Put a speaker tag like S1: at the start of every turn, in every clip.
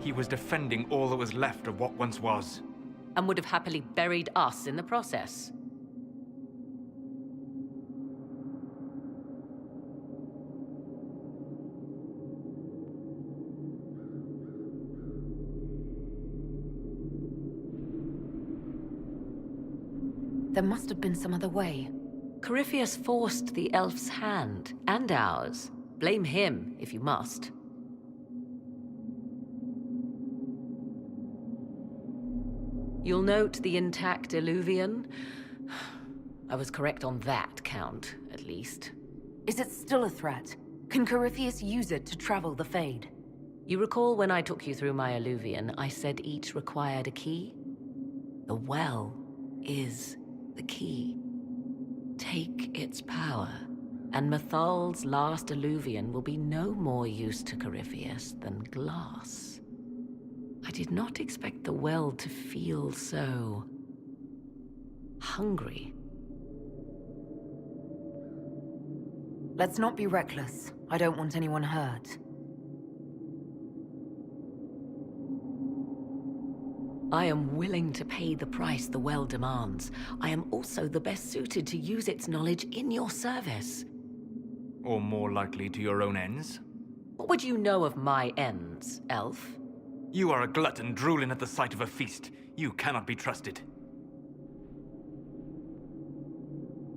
S1: He was defending all that was left of what once was.
S2: And would have happily buried us in the process.
S3: There must have been some other way.
S2: Corypheus forced the elf's hand, and ours. Blame him, if you must. You'll note the intact Illuvian. I was correct on that count, at least.
S3: Is it still a threat? Can Corypheus use it to travel the Fade?
S2: You recall when I took you through my Illuvian, I said each required a key? The well is the key. Take its power, and Mythal's last Illuvian will be no more use to Corypheus than glass. I did not expect the well to feel so hungry.
S3: Let's not be reckless. I don't want anyone hurt.
S2: I am willing to pay the price the well demands. I am also the best suited to use its knowledge in your service.
S1: Or more likely to your own ends?
S2: What would you know of my ends, elf?
S1: You are a glutton drooling at the sight of a feast. You cannot be trusted.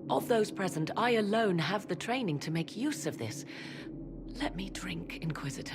S2: Of those present, I alone have the training to make use of this. Let me drink, Inquisitor.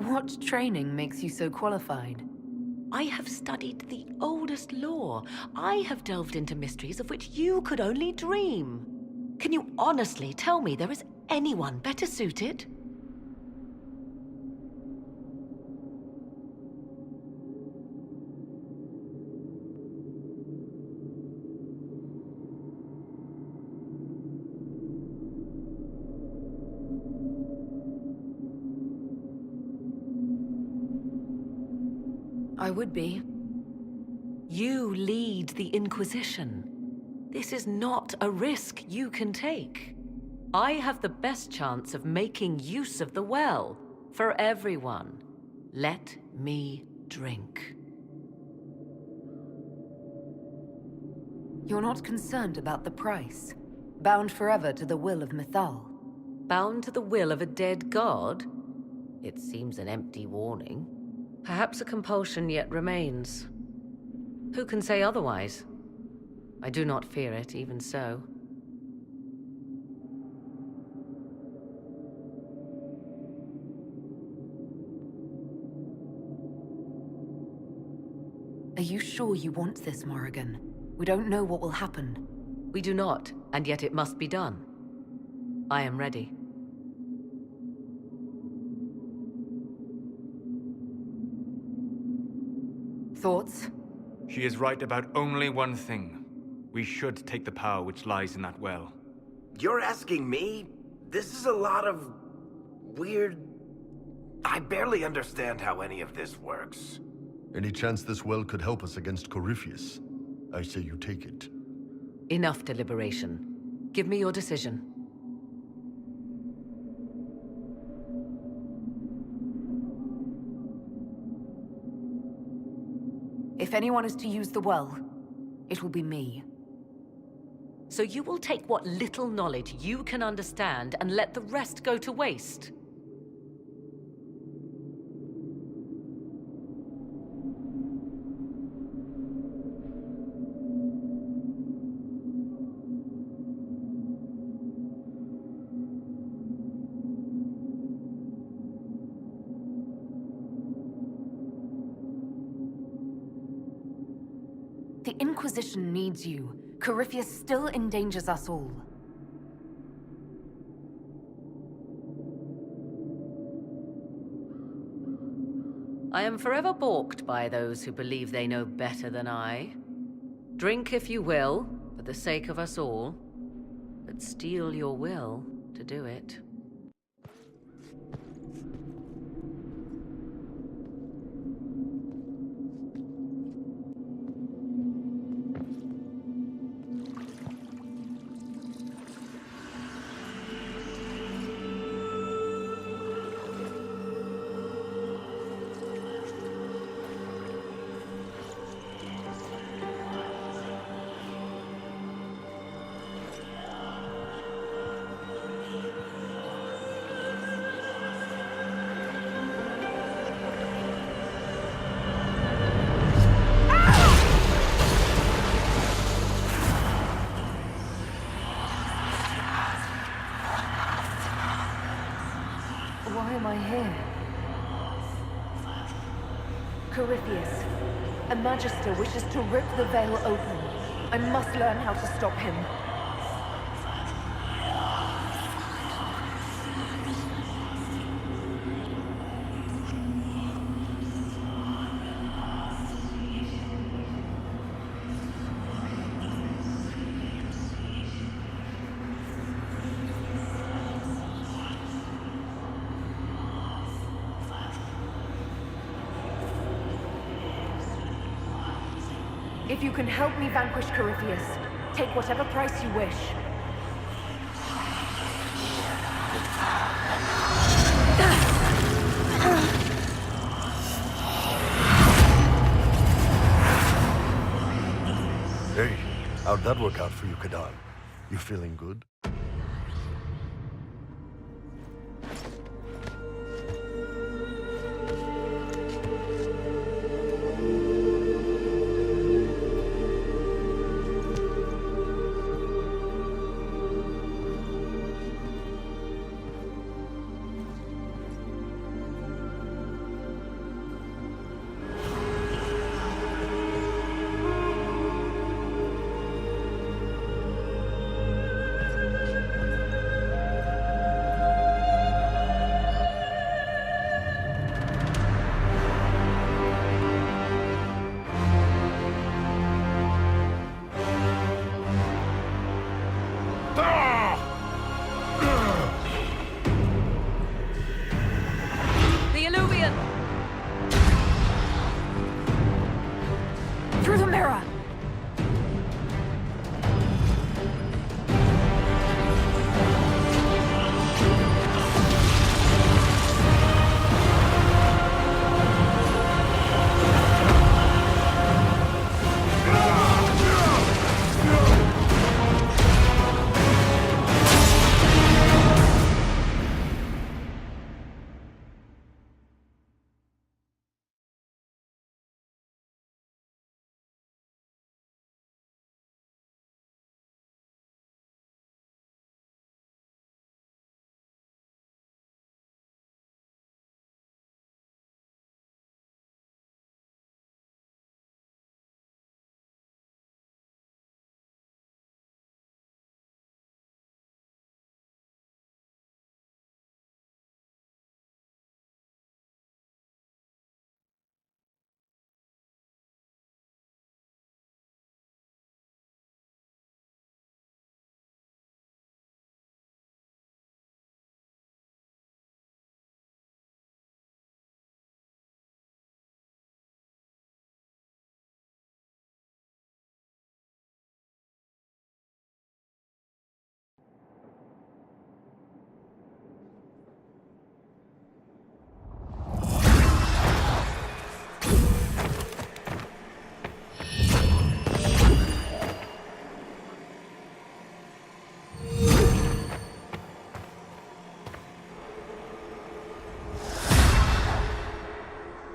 S3: What training makes you so qualified?
S2: I have studied the oldest lore. I have delved into mysteries of which you could only dream. Can you honestly tell me there is anyone better suited?
S3: I would be.
S2: You lead the Inquisition. This is not a risk you can take. I have the best chance of making use of the well for everyone. Let me drink.
S3: You're not concerned about the price? Bound forever to the will of Mythal?
S2: Bound to the will of a dead god? It seems an empty warning. Perhaps a compulsion yet remains. Who can say otherwise? I do not fear it, even so.
S3: Are you sure you want this, Morrigan? We don't know what will happen.
S2: We do not, and yet it must be done. I am ready.
S3: Thoughts?
S1: She is right about only one thing. We should take the power which lies in that well.
S4: You're asking me? This is a lot of weird... I barely understand how any of this works.
S5: Any chance this well could help us against Corypheus? I say you take it.
S2: Enough deliberation. Give me your decision.
S3: If anyone is to use the well, it will be me.
S2: So you will take what little knowledge you can understand and let the rest go to waste?
S3: The Inquisition needs you. Corypheus still endangers us all.
S2: I am forever balked by those who believe they know better than I. Drink if you will, for the sake of us all, but steel your will to do it.
S3: Why am I here? Corypheus, a Magister wishes to rip the veil open. I must learn how to stop him. If you can help me vanquish Corypheus, take whatever price you wish.
S5: Hey, how'd that work out for you, Kadal? You feeling good?
S2: The Illuvian!
S3: Through the mirror!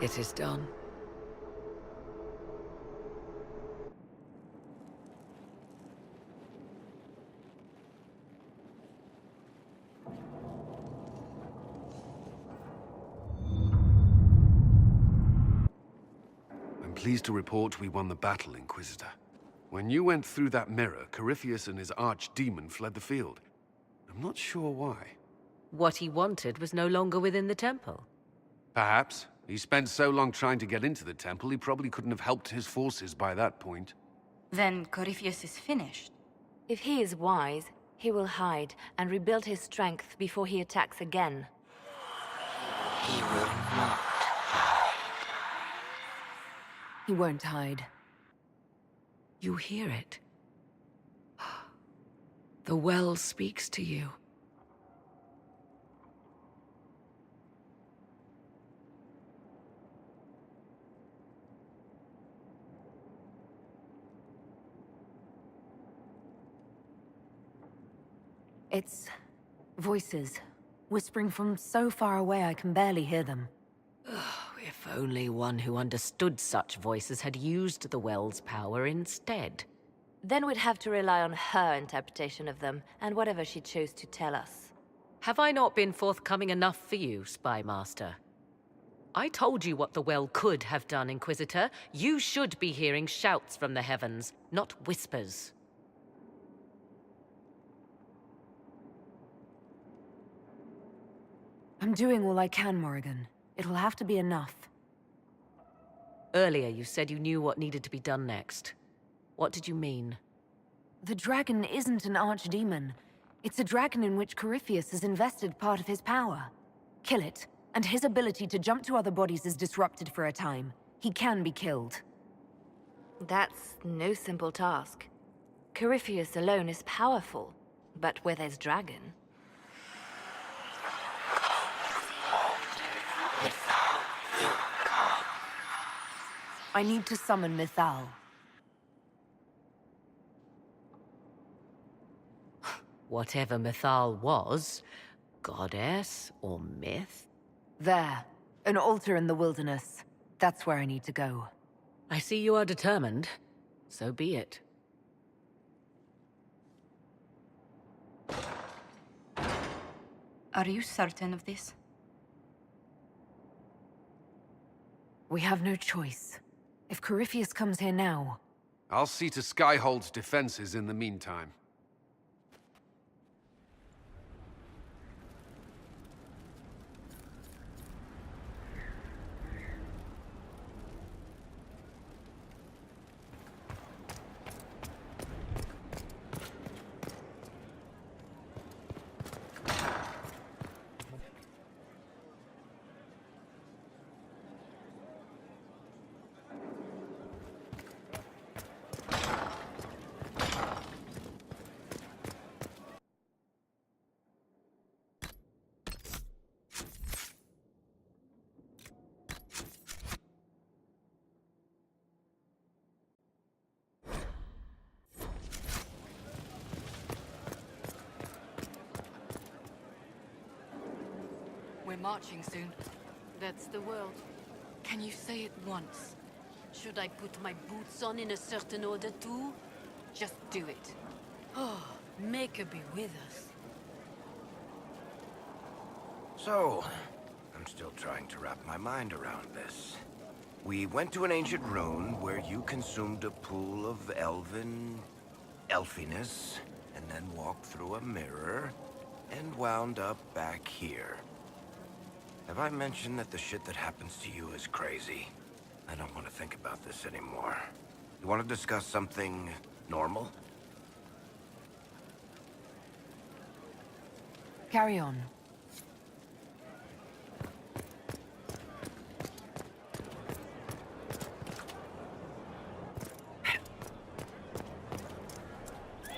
S2: It is done.
S6: I'm pleased to report we won the battle, Inquisitor. When you went through that mirror, Corypheus and his archdemon fled the field. I'm not sure why.
S2: What he wanted was no longer within the temple.
S6: Perhaps, He spent so long trying to get into the temple, he probably couldn't have helped his forces by that point.
S7: Then Corypheus is finished.
S3: If he is wise, he will hide and rebuild his strength before he attacks again.
S2: He will not.
S3: He won't hide.
S2: You hear it. The well speaks to you.
S3: It's voices, whispering from so far away I can barely hear them.
S2: If only one who understood such voices had used the well's power instead.
S3: Then we'd have to rely on her interpretation of them, and whatever she chose to tell us.
S2: Have I not been forthcoming enough for you, Spy Master? I told you what the well could have done, Inquisitor. You should be hearing shouts from the heavens, not whispers.
S3: I'm doing all I can, Morrigan. It'll have to be enough.
S2: Earlier, you said you knew what needed to be done next. What did you mean?
S3: The dragon isn't an archdemon. It's a dragon in which Corypheus has invested part of his power. Kill it, and his ability to jump to other bodies is disrupted for a time. He can be killed. That's no simple task. Corypheus alone is powerful, but where there's dragon... I need to summon Mythal.
S2: Whatever Mythal was, goddess or myth?
S3: There. An altar in the wilderness. That's where I need to go.
S2: I see you are determined. So be it.
S7: Are you certain of this?
S3: We have no choice. If Corypheus comes here now...
S6: I'll see to Skyhold's defenses in the meantime.
S8: We're marching soon. That's the world. Can you say it once? Should I put my boots on in a certain order too? Just do it. Oh, make her be with us.
S4: So, I'm still trying to wrap my mind around this. We went to an ancient ruin where you consumed a pool of elfiness, and then walked through a mirror, and wound up back here. Have I mentioned that the shit that happens to you is crazy? I don't want to think about this anymore. You want to discuss something normal?
S3: Carry on.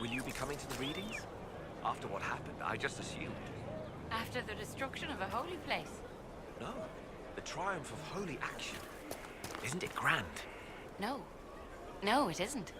S9: Will you be coming to the readings? After what happened, I just assumed.
S8: After the destruction of a holy place.
S9: No, the triumph of holy action. Isn't it grand?
S8: No. No, it isn't.